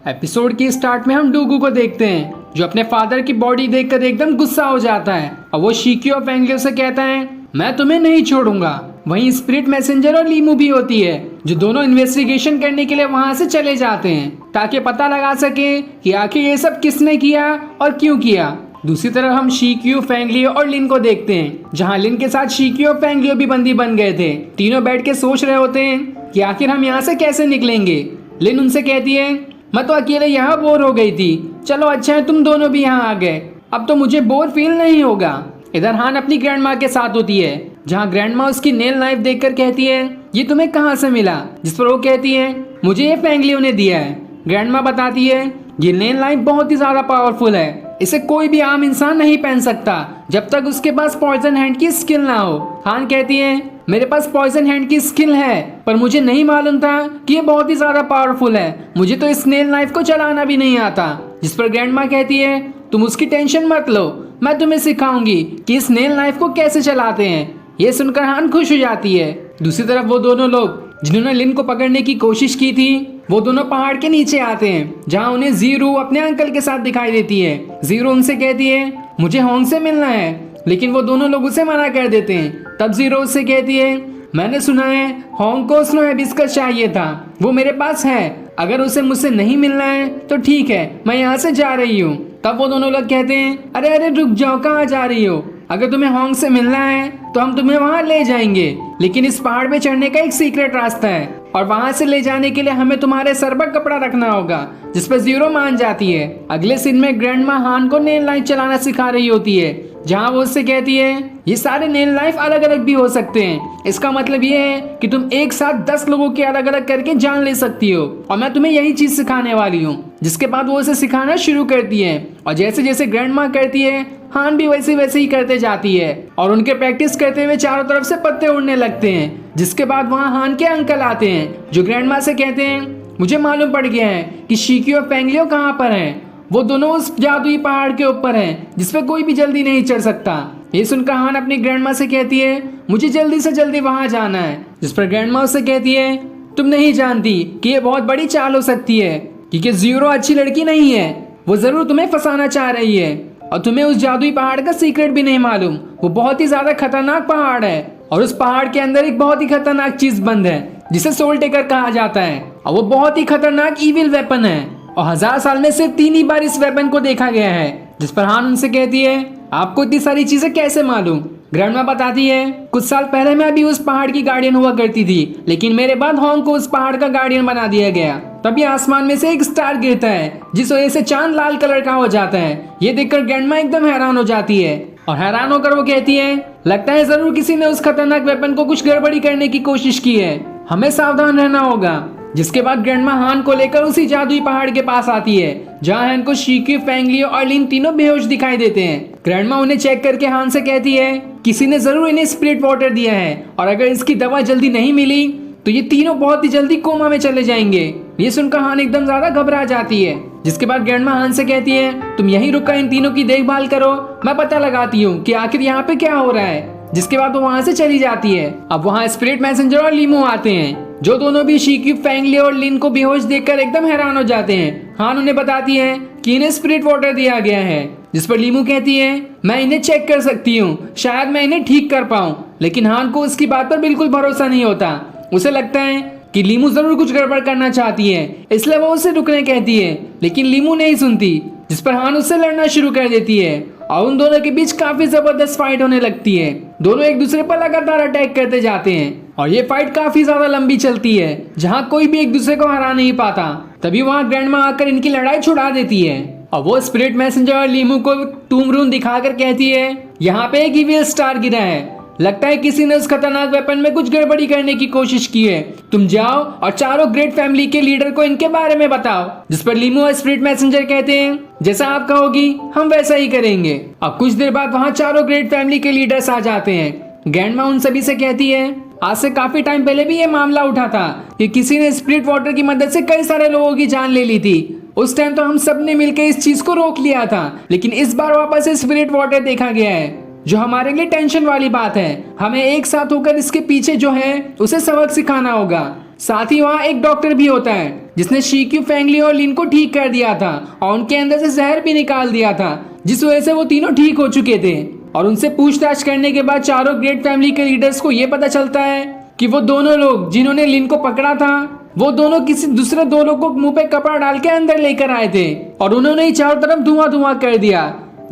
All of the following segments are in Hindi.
एपिसोड के स्टार्ट में हम डूगू को देखते हैं जो अपने फादर की बॉडी देखकर एकदम गुस्सा हो जाता है और वो शिक्यू और फेंगलियो से कहता है मैं तुम्हें नहीं छोड़ूंगा। वहीं स्पिरिट मैसेंजर और लीमू भी होती है जो दोनों इन्वेस्टिगेशन करने के लिए वहां से चले जाते हैं ताकि पता लगा सके कि आखिर ये सब किसने किया और क्यों किया। दूसरी तरफ हम शिक्यू, फेंगलियो और लिन को देखते हैं जहां लिन के साथ शिक्यू और फेंगलियो भी बंदी बन गए थे। तीनों बैठ के सोच रहे होते हैं कि आखिर हम यहाँ से कैसे निकलेंगे। लिन उनसे कहती है मैं तो अकेले यहाँ बोर हो गई थी, चलो अच्छा है तुम दोनों भी यहाँ आ गए, अब तो मुझे बोर फील नहीं होगा। इधर हान अपनी ग्रैंड माँ के साथ होती है जहाँ ग्रैंड माँ उसकी नेल नाइफ देखकर कहती है ये तुम्हें कहाँ से मिला, जिस पर वो कहती है मुझे ये फेंगलियो ने दिया है। ग्रैंड माँ बताती है ये नेल नाइफ बहुत ही ज्यादा पावरफुल है, इसे कोई भी आम इंसान नहीं पहन सकता जब तक उसके पास पॉइजन हैंड की स्किल ना हो। हान कहती है मेरे पास पॉइजन हैंड की स्किल है पर मुझे नहीं मालूम था कि ये बहुत ही ज्यादा पावरफुल है, मुझे तो इस नेल नाइफ को चलाना भी नहीं आता। जिस पर ग्रैंड माँ कहती है तुम उसकी टेंशन मत लो, मैं तुम्हें सिखाऊंगी कि इस नेल नाइफ को कैसे चलाते हैं। ये सुनकर हान खुश हो जाती है। दूसरी तरफ वो दोनों लोग जिन्होंने लिन को पकड़ने की कोशिश की थी वो दोनों पहाड़ के नीचे आते हैं जहाँ उन्हें जीरू अपने अंकल के साथ दिखाई देती है। जीरू उनसे कहती है मुझे होंग से मिलना है, लेकिन वो दोनों लोग उसे मना कर देते हैं। तब जीरो उससे कहती है मैंने सुना है होंग को स्नो हिबिस्कस चाहिए था, वो मेरे पास है, अगर उसे मुझसे नहीं मिलना है तो ठीक है मैं यहाँ से जा रही हूँ। तब वो दोनों लोग कहते हैं अरे अरे रुक जाओ, कहाँ जा रही हो, अगर तुम्हें होंग से मिलना है तो हम तुम्हें वहाँ ले जाएंगे, लेकिन इस पहाड़ पे चढ़ने का एक सीक्रेट रास्ता है और वहाँ से ले जाने के लिए हमें तुम्हारे सर पर कपड़ा रखना होगा। जिस पर जीरो मान जाती है। अगले सीन में ग्रैंड माँ हान को नेल नाइफ चलाना सिखा रही होती है जहाँ वो उससे कहती है ये सारे नेल नाइफ अलग अलग भी हो सकते हैं, इसका मतलब ये है कि तुम एक साथ 10 लोगों के अलग अलग करके जान ले सकती हो और मैं तुम्हें यही चीज सिखाने वाली हूँ। जिसके बाद वो उसे सिखाना शुरू करती है और जैसे जैसे ग्रैंड माँ करती है हान भी वैसे वैसे ही करते जाती है और उनके प्रैक्टिस करते हुए चारों तरफ से पत्ते उड़ने लगते हैं। जिसके बाद वहाँ हान के अंकल आते हैं जो ग्रैंड माँ से कहते हैं मुझे मालूम पड़ गया है कि शिक्यू और फेंगलियो कहाँ पर हैं, वो दोनों उस जादुई पहाड़ के ऊपर हैं जिसपे कोई भी जल्दी नहीं चढ़ सकता। ये सुनकर हान अपनी ग्रैंड माँ से कहती है मुझे जल्दी से जल्दी वहाँ जाना है। जिस पर ग्रैंड माँ उससे कहती है तुम नहीं जानती कि ये बहुत बड़ी चाल हो सकती है क्योंकि जीरो अच्छी लड़की नहीं है, वो जरूर तुम्हें फंसाना चाह रही है और तुम्हें उस जादुई पहाड़ का सीक्रेट भी नहीं मालूम। वो बहुत ही ज्यादा खतरनाक पहाड़ है और उस पहाड़ के अंदर एक बहुत ही खतरनाक चीज बंद है जिसे सोल टेकर कहा जाता है और वो बहुत ही खतरनाक इविल वेपन है और 1000 साल में सिर्फ 3 ही बार इस वेपन को देखा गया है। जिस पर हान उनसे कहती है आपको इतनी सारी चीजें कैसे मालूम। ग्रैंडमा बताती है कुछ साल पहले मैं भी उस पहाड़ की गार्डियन हुआ करती थी, लेकिन मेरे बाद होंग को उस पहाड़ का गार्डियन बना दिया गया। तभी आसमान में से एक स्टार गिरता है जिस वजह से चांद लाल कलर का हो जाता है। ये देखकर ग्रैंडमा एकदम हैरान हो जाती है और हैरान होकर वो कहती है लगता है जरूर किसी ने उस खतरनाक वेपन को कुछ गड़बड़ी करने की कोशिश की है, हमें सावधान रहना होगा। जिसके बाद ग्रैंडमा हान को लेकर उसी जादुई पहाड़ के पास आती है जहाँ हान को शिक्यू, फेंगलियो और लिन तीनों बेहोश दिखाई देते हैं। ग्रैंडमा उन्हें चेक करके हान से कहती है किसी ने जरूर इन्हें स्पिरिट वाटर दिया है और अगर इसकी दवा जल्दी नहीं मिली तो ये तीनों बहुत ही जल्दी कोमा में चले जाएंगे। ये सुनकर हान एकदम ज्यादा घबरा जाती है। जिसके बाद ग्रैंडमा हान से कहती है तुम यहीं रुककर इन तीनों की देखभाल करो, मैं पता लगाती हूँ कि आखिर यहाँ पे क्या हो रहा है। जिसके बाद वो वहाँ से चली जाती है। अब वहाँ स्पिरिट मैसेंजर और लीमू आते हैं जो दोनों भी शिक्यू, फेंगलियो और लिन को बेहोश देखकर एकदम हैरान हो जाते हैं। हान उन्हें बताती है कि इन्हें स्पिरिट वाटर दिया गया है। जिस पर लीमू कहती है मैं इन्हें चेक कर सकती हूँ, शायद मैं इन्हें ठीक कर पाऊँ। लेकिन हान को उसकी बात पर बिल्कुल भरोसा नहीं होता। उसे लगता है कि लीमू जरूर कुछ गड़बड़ करना चाहती है, इसलिए वो उसे रुकने कहती है, लेकिन लीमू नहीं सुनती। जिस पर हान उससे लड़ना शुरू कर देती है और उन दोनों के बीच काफी जबरदस्त फाइट होने लगती है। दोनों एक दूसरे पर लगातार अटैक करते जाते हैं और ये फाइट काफी ज्यादा लंबी चलती है जहाँ कोई भी एक दूसरे को हरा नहीं पाता। तभी वहाँ ग्रैंडमा आकर इनकी लड़ाई छुड़ा देती है और वो स्पिरिट मैसेंजर और लीमू को टूम रूम दिखाकर कहती है यहाँ पे एक इविल स्टार गिरा है, लगता है किसी ने उस खतरनाक वेपन में कुछ गड़बड़ी करने की कोशिश की है, तुम जाओ और चारों ग्रेट फैमिली के लीडर को इनके बारे में बताओ। जिस पर लीमू और स्पिरिट मैसेंजर कहते हैं जैसा आप कहोगी हम वैसा ही करेंगे। अब कुछ देर बाद वहाँ चारों ग्रेट फैमिली के लीडर्स आ जाते हैं। ग्रैंडमा उन सभी से कहती है आज से काफी टाइम पहले भी ये मामला उठा था कि किसी ने स्पिरिट वाटर की मदद से कई सारे लोगों की जान ले ली थी। उस टाइम तो हम सब ने मिलकर इस चीज को रोक लिया था, लेकिन इस बार वापस से स्पिरिट वाटर देखा गया है जो हमारे लिए टेंशन वाली बात है। हमें एक साथ होकर इसके पीछे जो है उसे सबक सिखाना होगा। साथ ही वहाँ एक डॉक्टर भी होता है जिसने शिक्यू, फेंगली और लिन को ठीक कर दिया था और उनके अंदर से जहर भी निकाल दिया था, जिस वजह से वो तीनों ठीक हो चुके थे। और उनसे पूछताछ करने के बाद चारों ग्रेट फैमिली के लीडर्स को ये पता चलता है कि वो दोनों लोग जिन्होंने लिन को पकड़ा था वो दोनों किसी दूसरे दो लोगों को मुंह पे कपड़ा डाल के अंदर लेकर आए थे और उन्होंने ही चारों तरफ धुआं धुआं कर दिया,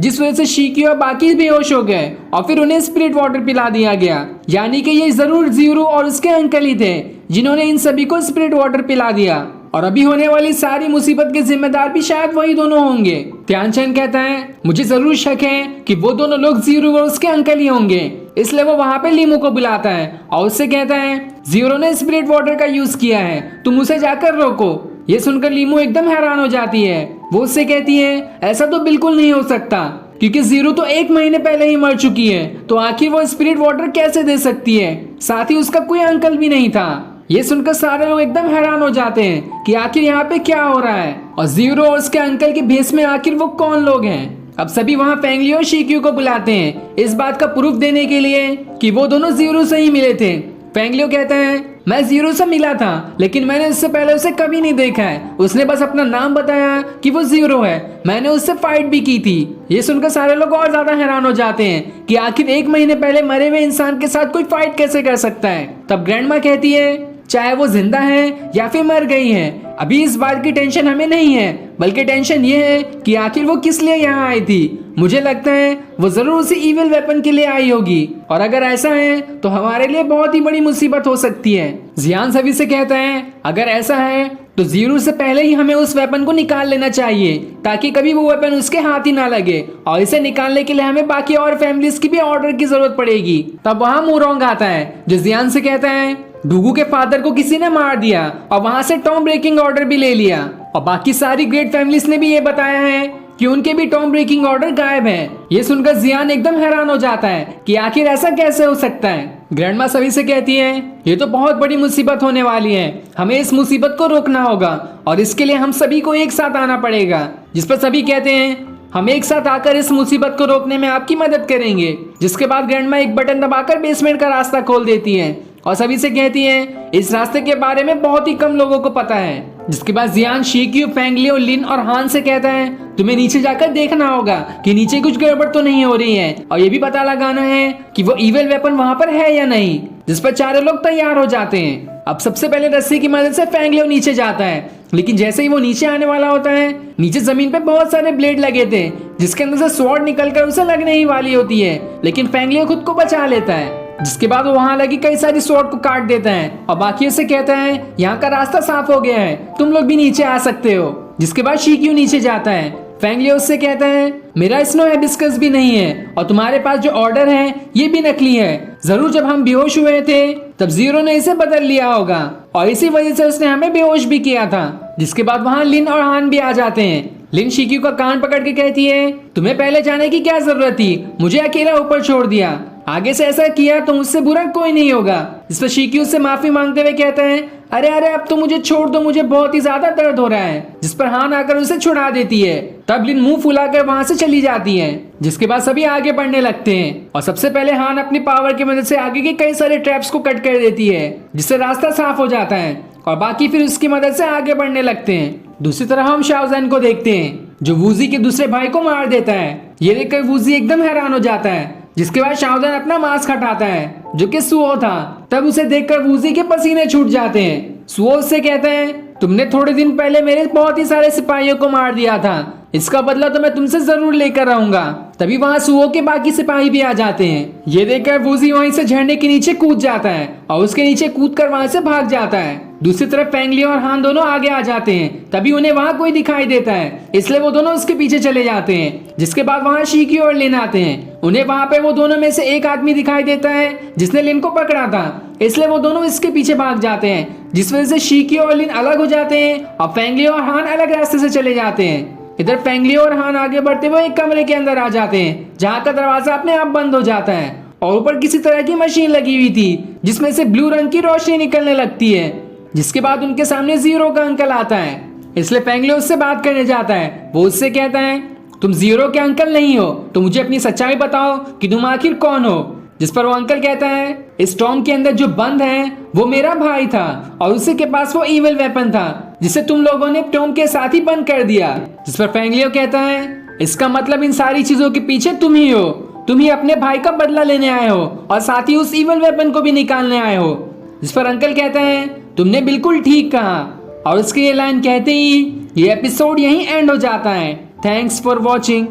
जिस वजह से शिक्यू और बाकी बेहोश हो गए और फिर उन्हें स्पिरिट वाटर पिला दिया गया। यानी कि ये जरूर ज़ीरो और उसके अंकल ही थे जिन्होंने इन सभी को स्पिरिट वाटर पिला दिया और अभी होने वाली सारी मुसीबत के जिम्मेदार भी शायद वही दोनों होंगे। ध्यानचंद कहता है मुझे जरूर शक है कि वो दोनों लोग ज़ीरो और उसके अंकल ही होंगे, इसलिए वो वहाँ पे लीमू को बुलाता है और उससे कहता है ज़ीरो ने स्पिरिट वाटर का यूज किया है, तुम उसे जाकर रोको। ये सुनकर लीमू एकदम हैरान हो जाती है। वो उससे कहती है ऐसा तो बिल्कुल नहीं हो सकता क्योंकि ज़ीरो तो 1 महीने पहले ही मर चुकी है, तो आखिर वो स्पिरिट वाटर कैसे दे सकती है, साथ ही उसका कोई अंकल भी नहीं था। ये सुनकर सारे लोग एकदम हैरान हो जाते हैं कि आखिर यहाँ पे क्या हो रहा है और ज़ीरो और उसके अंकल के भेष में आखिर वो कौन लोग हैं। अब सभी वहाँ फेंगली और शिक्यू को बुलाते हैं इस बात का प्रूफ देने के लिए कि वो दोनों ज़ीरो से ही मिले थे। फेंगलियो कहते हैं मैं ज़ीरो से मिला था लेकिन मैंने उससे पहले उसे कभी नहीं देखा है, उसने बस अपना नाम बताया कि वो ज़ीरो है, मैंने उससे फाइट भी की थी। ये सुनकर सारे लोग और ज्यादा हैरान हो जाते हैं कि आखिर 1 महीने पहले मरे हुए इंसान के साथ कोई फाइट कैसे कर सकता है। तब ग्रैंडमा कहती है चाहे वो जिंदा है या फिर मर गई है, अभी इस बात की टेंशन हमें नहीं है, बल्कि टेंशन ये है कि आखिर वो किस लिए यहाँ आई थी। मुझे लगता है वो जरूर उसी इविल वेपन के लिए आई होगी और अगर ऐसा है तो हमारे लिए बहुत ही बड़ी मुसीबत हो सकती है। जियान सभी से कहता है अगर ऐसा है तो ज़ीरो से पहले ही हमें उस वेपन को निकाल लेना चाहिए ताकि कभी वो वेपन उसके हाथ ही ना लगे, और इसे निकालने के लिए हमें बाकी और फैमिलीज की भी ऑर्डर की जरूरत पड़ेगी। तब वहाँ मूरोंग आता है जो जियान से कहता है डूगू के फादर को किसी ने मार दिया और वहां से टॉम ब्रेकिंग ऑर्डर भी ले लिया, और बाकी सारी ग्रेट फैमिलीज ने भी ये बताया है कि उनके भी टॉम ब्रेकिंग ऑर्डर गायब है। ये सुनकर जियान एकदम हैरान हो जाता है कि आखिर ऐसा कैसे हो सकता है। ग्रैंडमा सभी से कहती है ये तो बहुत बड़ी मुसीबत होने वाली है, हमें इस मुसीबत को रोकना होगा और इसके लिए हम सभी को एक साथ आना पड़ेगा। जिस पर सभी कहते हैं हम एक साथ आकर इस मुसीबत को रोकने में आपकी मदद करेंगे। जिसके बाद ग्रैंडमा एक बटन दबाकर बेसमेंट का रास्ता खोल देती है और सभी से कहती है इस रास्ते के बारे में बहुत ही कम लोगों को पता है। जिसके बाद जियान शिक्यू, फेंगलियो, लिन और हान से कहता है तुम्हें नीचे जाकर देखना होगा कि नीचे कुछ गड़बड़ तो नहीं हो रही है और ये भी पता लगाना है कि वो इविल वेपन वहां पर है या नहीं। जिस पर चारों लोग तैयार हो जाते हैं। अब सबसे पहले रस्सी की मदद से फेंगलियो नीचे जाता है, लेकिन जैसे ही वो नीचे आने वाला होता है नीचे जमीन पे बहुत सारे ब्लेड लगे थे जिसके अंदर से स्वॉर्ड निकलकर उसे लगने ही वाली होती है, लेकिन फेंगलियो खुद को बचा लेता है। जिसके बाद वो वहां लगी कई सारी स्वॉर्ड को काट देता है और बाकी से कहता है यहाँ का रास्ता साफ हो गया है, तुम लोग भी नीचे आ सकते हो। जिसके बाद शिक्यू नीचे जाता है। फेंगलियो उससे कहता है मेरा स्नो हिबिस्कस भी नहीं है और तुम्हारे पास जो ऑर्डर है ये भी नकली है, जरूर जब हम बेहोश हुए थे तब ज़ीरो ने इसे बदल लिया होगा और इसी वजह से उसने हमें बेहोश भी किया था। जिसके बाद वहाँ लिन और हान भी आ जाते हैं। लिन शिक्यू का कान पकड़ के कहती है तुम्हें पहले जाने की क्या जरूरत थी, मुझे अकेला ऊपर छोड़ दिया, आगे से ऐसा किया तो मुझसे बुरा कोई नहीं होगा। इस पर शिक्यू से माफी मांगते हुए कहते हैं अरे अरे अब तो मुझे छोड़ दो, मुझे बहुत ही ज्यादा दर्द हो रहा है। जिस पर हान आकर उसे छुड़ा देती है। तब लिन मुंह फुलाकर वहां से चली जाती है। जिसके बाद सभी आगे बढ़ने लगते हैं और सबसे पहले हान अपनी पावर की मदद से आगे के कई सारे ट्रैप्स को कट कर देती है जिससे रास्ता साफ हो जाता है और बाकी फिर उसकी मदद से आगे बढ़ने लगते हैं। दूसरी तरफ हम शाओजैन को देखते हैं जो वूजी के दूसरे भाई को मार देता है। ये देखकर वूजी एकदम हैरान हो जाता है। जिसके बाद शाओजैन अपना मास्क हटाता है जो कि सुओ था। तब उसे देखकर वूजी के पसीने छूट जाते हैं। सुओ उससे कहते हैं तुमने थोड़े दिन पहले मेरे बहुत ही सारे सिपाहियों को मार दिया था, इसका बदला तो मैं तुमसे जरूर लेकर आऊंगा। तभी वहाँ सुओ के बाकी सिपाही भी आ जाते हैं। ये देखकर वूजी वहीं से झरने के नीचे कूद जाता है और उसके नीचे कूदकर वहां से भाग जाता है। दूसरी तरफ फेंगलियो और हान दोनों आगे आ जाते हैं। तभी उन्हें वहाँ कोई दिखाई देता है, इसलिए वो दोनों उसके पीछे चले जाते हैं। जिसके बाद वहाँ शिक्यू और लिन आते हैं। उन्हें वहाँ पे वो दोनों में से एक आदमी दिखाई देता है जिसने लिन को पकड़ा था, इसलिए वो दोनों इसके पीछे भाग जाते हैं, जिस वजह से शिक्यू और लिन अलग हो जाते हैं और फेंगलियो और हान अलग रास्ते से चले जाते हैं। इधर फेंगलियो और हान आगे बढ़ते हुए एक कमरे के अंदर आ जाते हैं जहाँ का दरवाजा अपने आप बंद हो जाता है और ऊपर किसी तरह की मशीन लगी हुई थी जिसमें से ब्लू रंग की रोशनी निकलने लगती है। जिसके बाद उनके सामने ज़ीरो का अंकल आता है, इसलिए फेंगलियो उससे बात करने जाता है। वो उससे कहता है तुम ज़ीरो के अंकल नहीं हो तो मुझे अपनी सच्चाई बताओ कि तुम आखिर कौन हो। जिस पर वो अंकल कहता है इस टॉम के अंदर जो बंद है वो मेरा भाई था और उसी के पास वो इविल वेपन था जिसे तुम लोगों ने टॉम के साथ ही बंद कर दिया। जिस पर फेंगलियो कहता है इसका मतलब इन सारी चीजों के पीछे तुम ही हो, तुम ही अपने भाई का बदला लेने आए हो और साथ ही उस इविल वेपन को भी निकालने आए हो। जिस पर अंकल कहता है तुमने बिल्कुल ठीक कहा और उसकी ये लाइन कहते ही ये एपिसोड यहीं एंड हो जाता है। Thanks for watching.